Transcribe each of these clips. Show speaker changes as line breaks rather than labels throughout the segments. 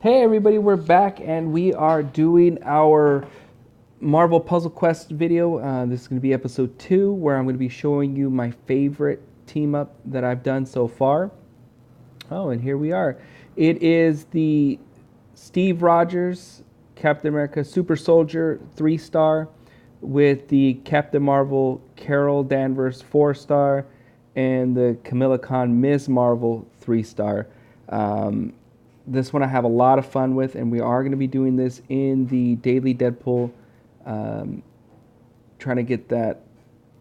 Hey everybody, we're back and we are doing our Marvel Puzzle Quest video. This is going to be episode 2 where I'm going to be showing you my favorite team up that I've done so far. Oh, and here we are. It is the Steve Rogers Captain America Super Soldier 3-star with the Captain Marvel Carol Danvers 4-star and the Kamala Khan Ms. Marvel 3-star. This one I have a lot of fun with, and we are going to be doing this in the Daily Deadpool, trying to get that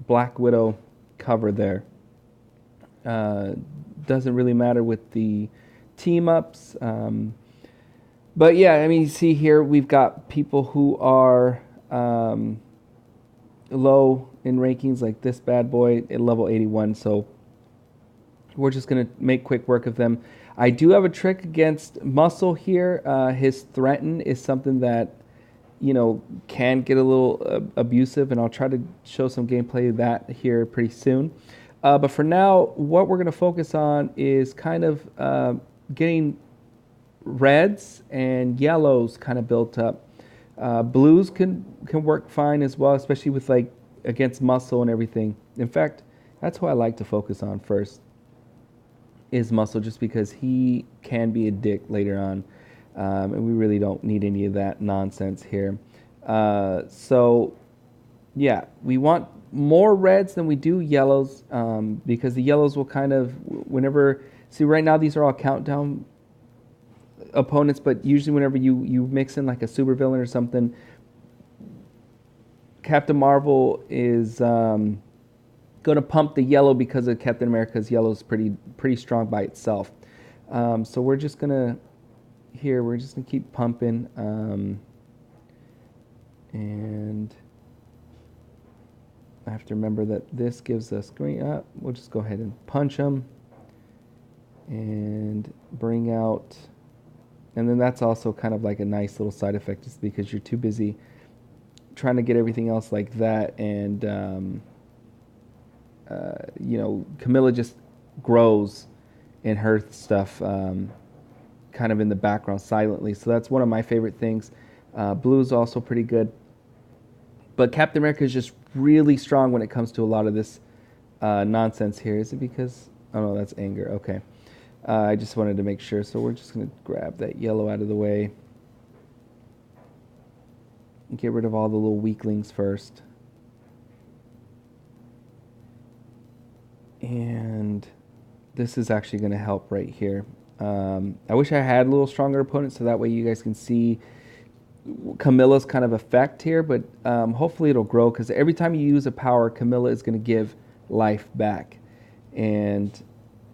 Black Widow cover there. Doesn't really matter with the team-ups. But yeah, I mean, you see here we've got people who are low in rankings, like this bad boy at level 81, so we're just going to make quick work of them. I do have a trick against Muscle here. His threaten is something that, can get a little abusive, and I'll try to show some gameplay of that here pretty soon. But for now, what we're going to focus on is kind of getting reds and yellows kind of built up. Blues can work fine as well, especially with against Muscle and everything. In fact, that's who I like to focus on first. Is Muscle, just because he can be a dick later on, and we really don't need any of that nonsense here. So yeah, we want more reds than we do yellows, because the yellows will kind of, see right now these are all countdown opponents, but usually whenever you mix in like a supervillain or something, Captain Marvel is going to pump the yellow because of Captain America's yellow is pretty strong by itself. So we're just gonna keep pumping, and I have to remember that this gives us green. We'll just go ahead and punch them and bring out, and then that's also kind of like a nice little side effect, just because you're too busy trying to get everything else like that, and Camilla just grows in her stuff kind of in the background silently. So that's one of my favorite things. Blue is also pretty good. But Captain America is just really strong when it comes to a lot of this nonsense here. Is it because... Oh, no, that's anger. Okay. I just wanted to make sure. So we're just going to grab that yellow out of the way. And get rid of all the little weaklings first. And this is actually going to help right here. I wish I had a little stronger opponent, so that way you guys can see Camilla's kind of effect here, but hopefully it'll grow, because every time you use a power, Camilla is going to give life back. And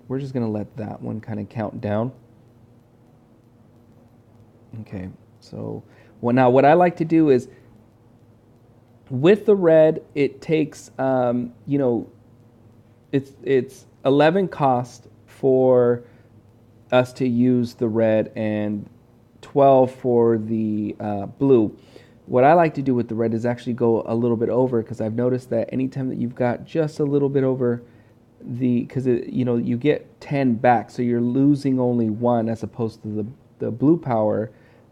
we're just going to let that one kind of count down. Okay, so now what I like to do is, with the red, it takes, it's 11 cost for us to use the red and 12 for the blue. What I like to do with the red is actually go a little bit over, because I've noticed that anytime that you've got just a little bit over because you get 10 back, so you're losing only 1 as opposed to the blue power.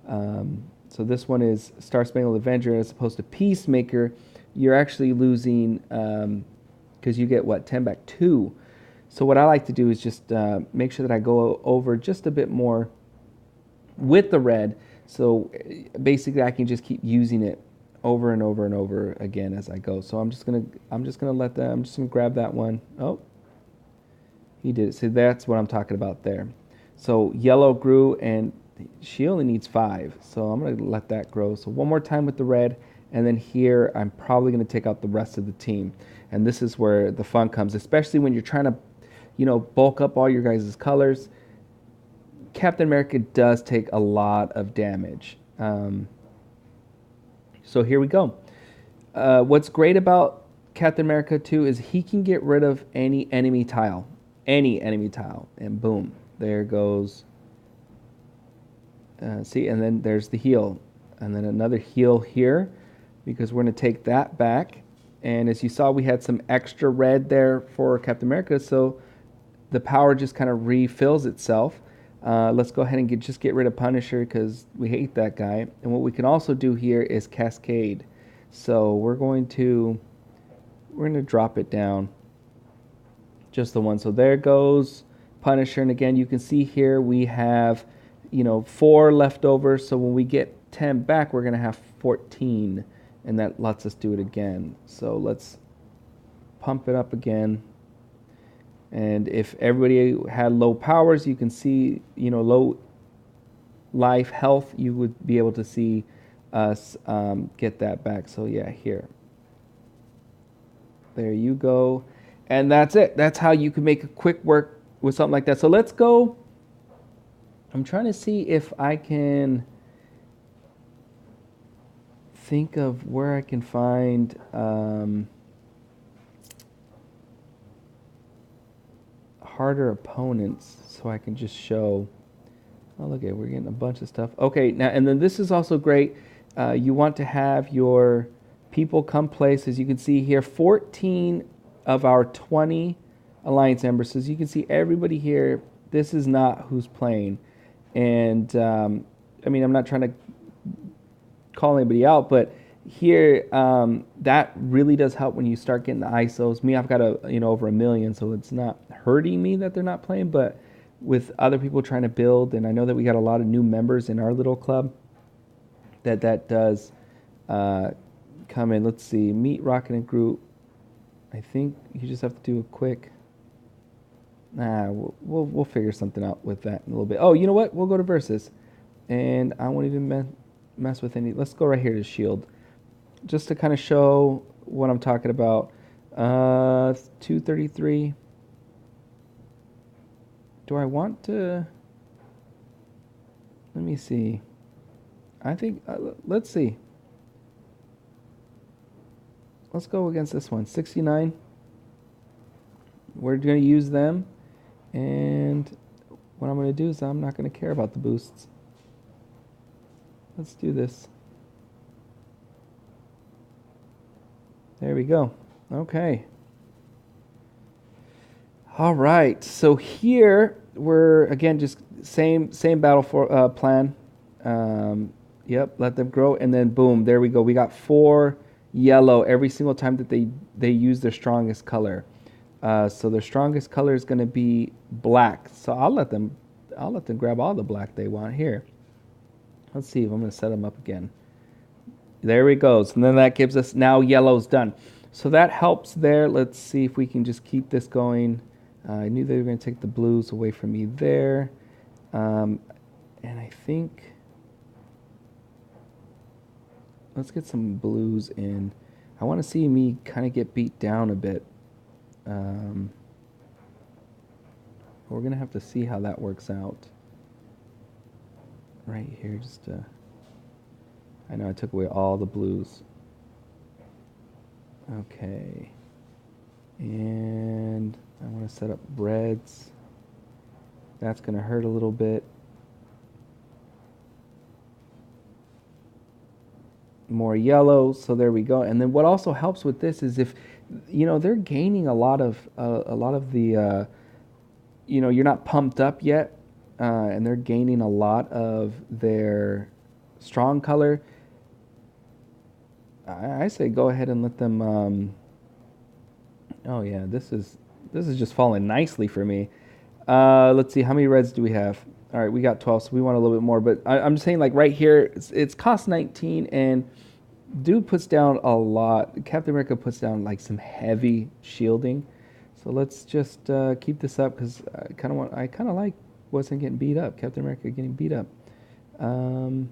So this one is Star-spangled Avenger, as opposed to Peacemaker. You're actually losing, because you get 10 back, 2. So what I like to do is just make sure that I go over just a bit more with the red, so basically I can just keep using it over and over and over again as I go. So I'm just gonna grab that one. Oh, he did it. So that's what I'm talking about there. So yellow grew, and she only needs 5, so I'm gonna let that grow. So one more time with the red, and then here I'm probably gonna take out the rest of the team. And this is where the fun comes, especially when you're trying to, bulk up all your guys' colors. Captain America does take a lot of damage. So here we go. What's great about Captain America too is he can get rid of any enemy tile, and boom, there goes. See, and then there's the heal, and then another heal here, because we're going to take that back. And as you saw, we had some extra red there for Captain America, so the power just kind of refills itself. Let's go ahead and just get rid of Punisher because we hate that guy. And what we can also do here is Cascade. So we're going to drop it down, just the one. So there goes Punisher. And again, you can see here we have, 4 left over. So when we get 10 back, we're going to have 14. And that lets us do it again. So let's pump it up again. And if everybody had low powers, you can see, low life health, you would be able to see us get that back. So yeah, here. There you go. And that's it. That's how you can make a quick work with something like that. So let's go. I'm trying to see if I can think of where I can find harder opponents so I can just show. Oh, look at, we're getting a bunch of stuff. Okay, now, and then this is also great. You want to have your people come play. So as you can see here, 14 of our 20 alliance members. So as you can see, everybody here, this is not who's playing. And I mean, I'm not trying to call anybody out, but here, that really does help when you start getting the ISOs. Me, I've got over 1 million, so it's not hurting me that they're not playing, but with other people trying to build, and I know that we got a lot of new members in our little club, that does come in. Let's see, meet Rocket and Groot. I think you just have to do a quick. We'll figure something out with that in a little bit. Oh, you know what? We'll go to versus, and I won't even mess with any. Let's go right here to shield, just to kind of show what I'm talking about. 233. Do I want to? Let me see. I think, let's see. Let's go against this one. 69. We're going to use them. And what I'm going to do is I'm not going to care about the boosts. Let's do this. There we go. Okay. All right. So here we're, again, just same battle for plan. Yep, let them grow, and then boom, there we go. We got 4 yellow every single time that they use their strongest color. So their strongest color is going to be black. So I'll let them grab all the black they want here. Let's see if I'm going to set them up again. There we go. And then that gives us, now yellow's done. So that helps there. Let's see if we can just keep this going. I knew they were going to take the blues away from me there. And I think, let's get some blues in. I want to see me kind of get beat down a bit. We're going to have to see how that works out. Right here, just I know I took away all the blues. Okay. And I want to set up reds. That's going to hurt a little bit. More yellow, so there we go. And then what also helps with this is if, they're gaining a lot of the, you're not pumped up yet, and they're gaining a lot of their strong color. I say go ahead and let them. Oh yeah, this is just falling nicely for me. Let's see, how many reds do we have? All right, we got 12, so we want a little bit more. But I'm just saying, like right here, it's cost 19, and dude puts down a lot. Captain America puts down like some heavy shielding. So let's just keep this up because I kind of like wasn't getting beat up. Captain America getting beat up. Didn't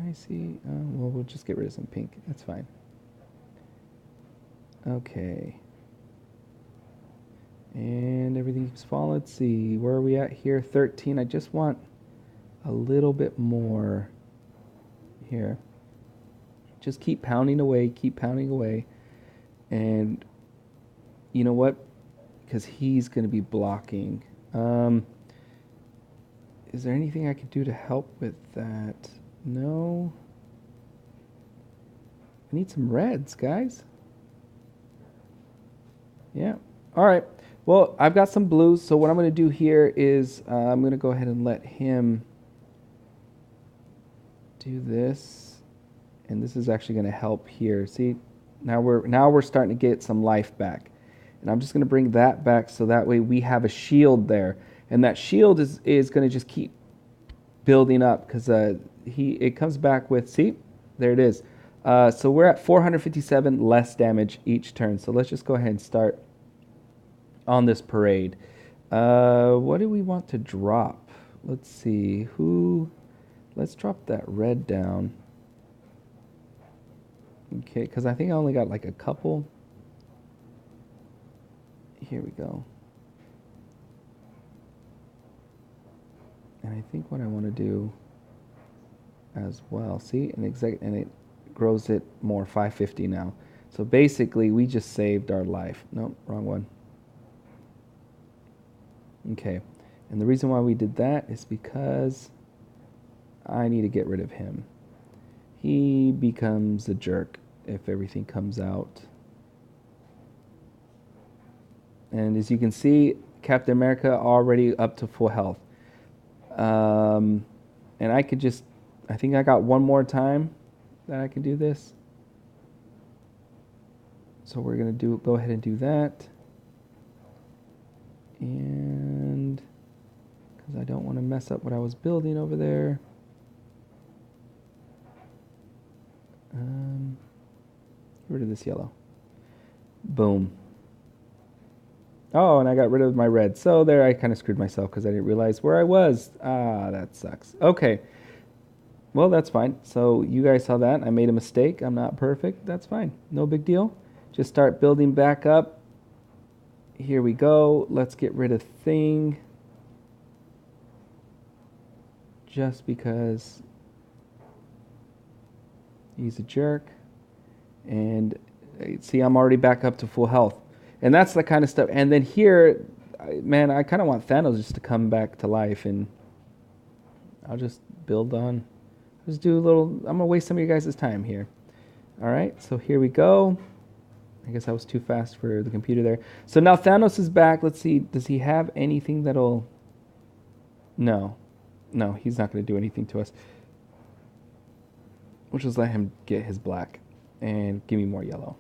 I see? Well, we'll just get rid of some pink. That's fine. Okay. And everything keeps falling. Let's see. Where are we at here? 13. I just want a little bit more here. Just keep pounding away. Keep pounding away. And you know what? Because he's going to be blocking. Is there anything I could do to help with that? No. I need some reds, guys. Yeah. All right. Well, I've got some blues, so what I'm going to do here is I'm going to go ahead and let him do this, and this is actually going to help here. See, now we're starting to get some life back, and I'm just going to bring that back so that way we have a shield there, and that shield is going to just keep building up because it comes back with, see, there it is. So we're at 457 less damage each turn. So let's just go ahead and start on this parade. What do we want to drop? Let's see. Let's drop that red down. Okay, because I think I only got like a couple. Here we go. And I think what I want to do as well, see, and it grows it more, 550 now. So basically, we just saved our life. Nope, wrong one. Okay, and the reason why we did that is because I need to get rid of him. He becomes a jerk if everything comes out. And as you can see, Captain America already up to full health. And I could just, I think I got one more time that I can do this. So we're going to go ahead and do that. And because I don't want to mess up what I was building over there. Get rid of this yellow. Boom. Oh, and I got rid of my red. So there I kind of screwed myself because I didn't realize where I was. Ah, that sucks. Okay. Well, that's fine. So you guys saw that. I made a mistake. I'm not perfect. That's fine. No big deal. Just start building back up. Here we go. Let's get rid of Thing. Just because he's a jerk. And see, I'm already back up to full health. And that's the kind of stuff. And then here, man, I kind of want Thanos just to come back to life. And I'll just build on. Just do a little, I'm going to waste some of you guys' time here. All right, so here we go. I guess I was too fast for the computer there. So now Thanos is back. Let's see, does he have anything that'll... No, he's not going to do anything to us. We'll just let him get his black and give me more yellow.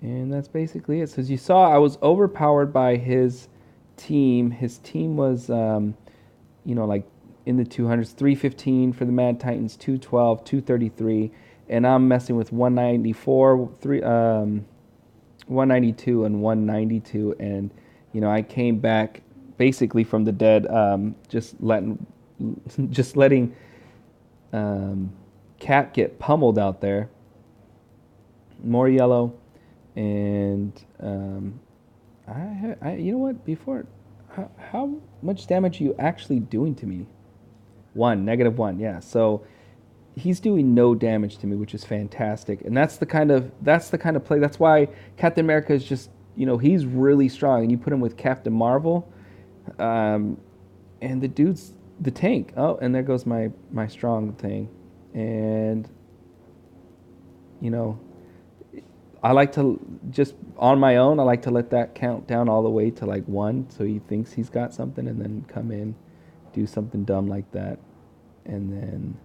And that's basically it. So as you saw, I was overpowered by his team. His team was, like in the 200s, 315 for the Mad Titans, 212, 233. And I'm messing with 194, 192, and 192. And, I came back basically from the dead, just letting Cap get pummeled out there. More yellow. And I you know what? Before, how much damage are you actually doing to me? -1, yeah. So he's doing no damage to me, which is fantastic. And that's the kind of play. That's why Captain America is just, he's really strong. And you put him with Captain Marvel, and the dude's the tank. Oh, and there goes my strong thing. And I like to just on my own. I like to let that count down all the way to like 1, so he thinks he's got something, and then come in, do something dumb like that, and then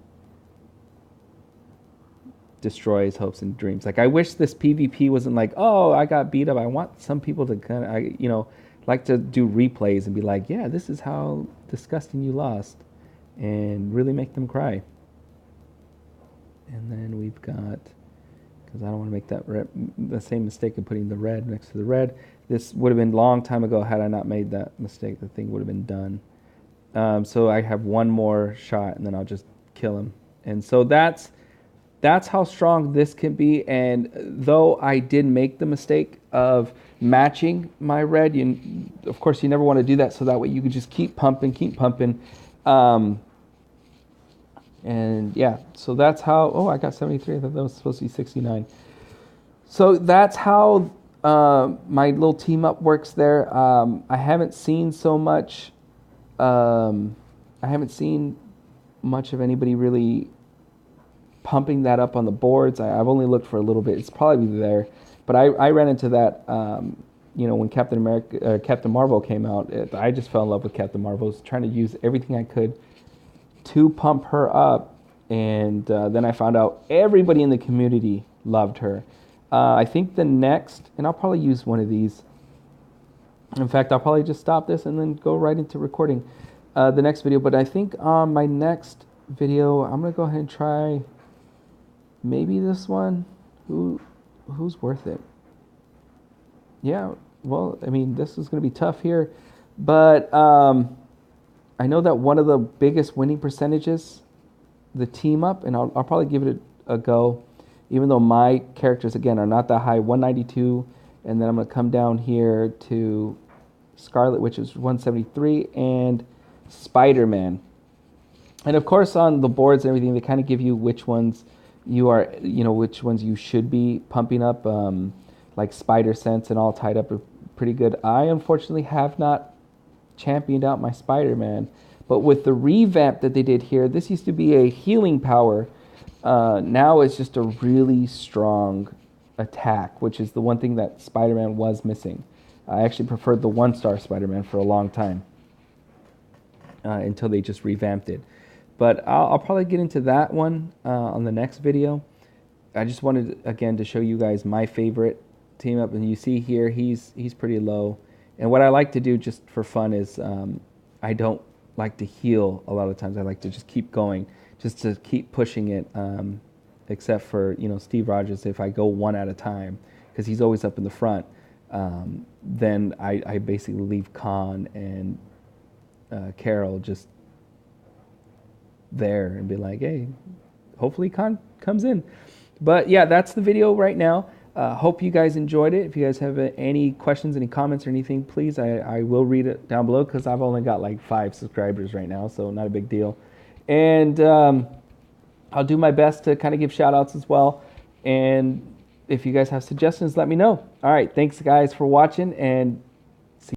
destroy his hopes and dreams. Like, I wish this PvP wasn't like, oh, I got beat up. I want some people to kind of, like to do replays and be like, yeah, this is how disgusting you lost, and really make them cry. And then we've got, because I don't want to make the same mistake of putting the red next to the red. This would have been a long time ago had I not made that mistake. The thing would have been done. So I have one more shot, and then I'll just kill him. And so that's how strong this can be. And though I did make the mistake of matching my red, of course you never want to do that, so that way you can just keep pumping. And yeah, so that's how, oh, I got 73. I thought that was supposed to be 69. So that's how my little team up works there. I haven't seen much of anybody really pumping that up on the boards. I've only looked for a little bit. It's probably there. But I ran into that when Captain Marvel came out, I just fell in love with Captain Marvel. I was trying to use everything I could to pump her up, and then I found out everybody in the community loved her. I think the next, and I'll probably use one of these. In fact, I'll probably just stop this and then go right into recording the next video. But I think on my next video, I'm gonna go ahead and try maybe this one. Who's worth it? Yeah, well, I mean, this is gonna be tough here, but I know that one of the biggest winning percentages, the team up, and I'll probably give it a go, even though my characters again are not that high, 192, and then I'm gonna come down here to Scarlet, which is 173, and Spider-Man. And of course, on the boards and everything, they kind of give you which ones you are, which ones you should be pumping up, like Spider Sense and all tied up are pretty good. I unfortunately have not championed out my Spider-Man, but with the revamp that they did here, this used to be a healing power. Now it's just a really strong attack, which is the one thing that Spider-Man was missing. I actually preferred the 1-star Spider-Man for a long time until they just revamped it. But I'll probably get into that one on the next video. I just wanted, again, to show you guys my favorite team up. And you see here, he's pretty low. And what I like to do just for fun is I don't like to heal a lot of times. I like to just keep going, just to keep pushing it, except for, Steve Rogers, if I go one at a time, because he's always up in the front, then I basically leave Khan and Carol just there and be like, hey, hopefully Khan comes in. But yeah, that's the video right now. Hope you guys enjoyed it. If you guys have any questions, any comments or anything, please, I will read it down below, because I've only got like 5 subscribers right now, so not a big deal. And I'll do my best to kind of give shout outs as well. And if you guys have suggestions, let me know. All right, thanks guys for watching, and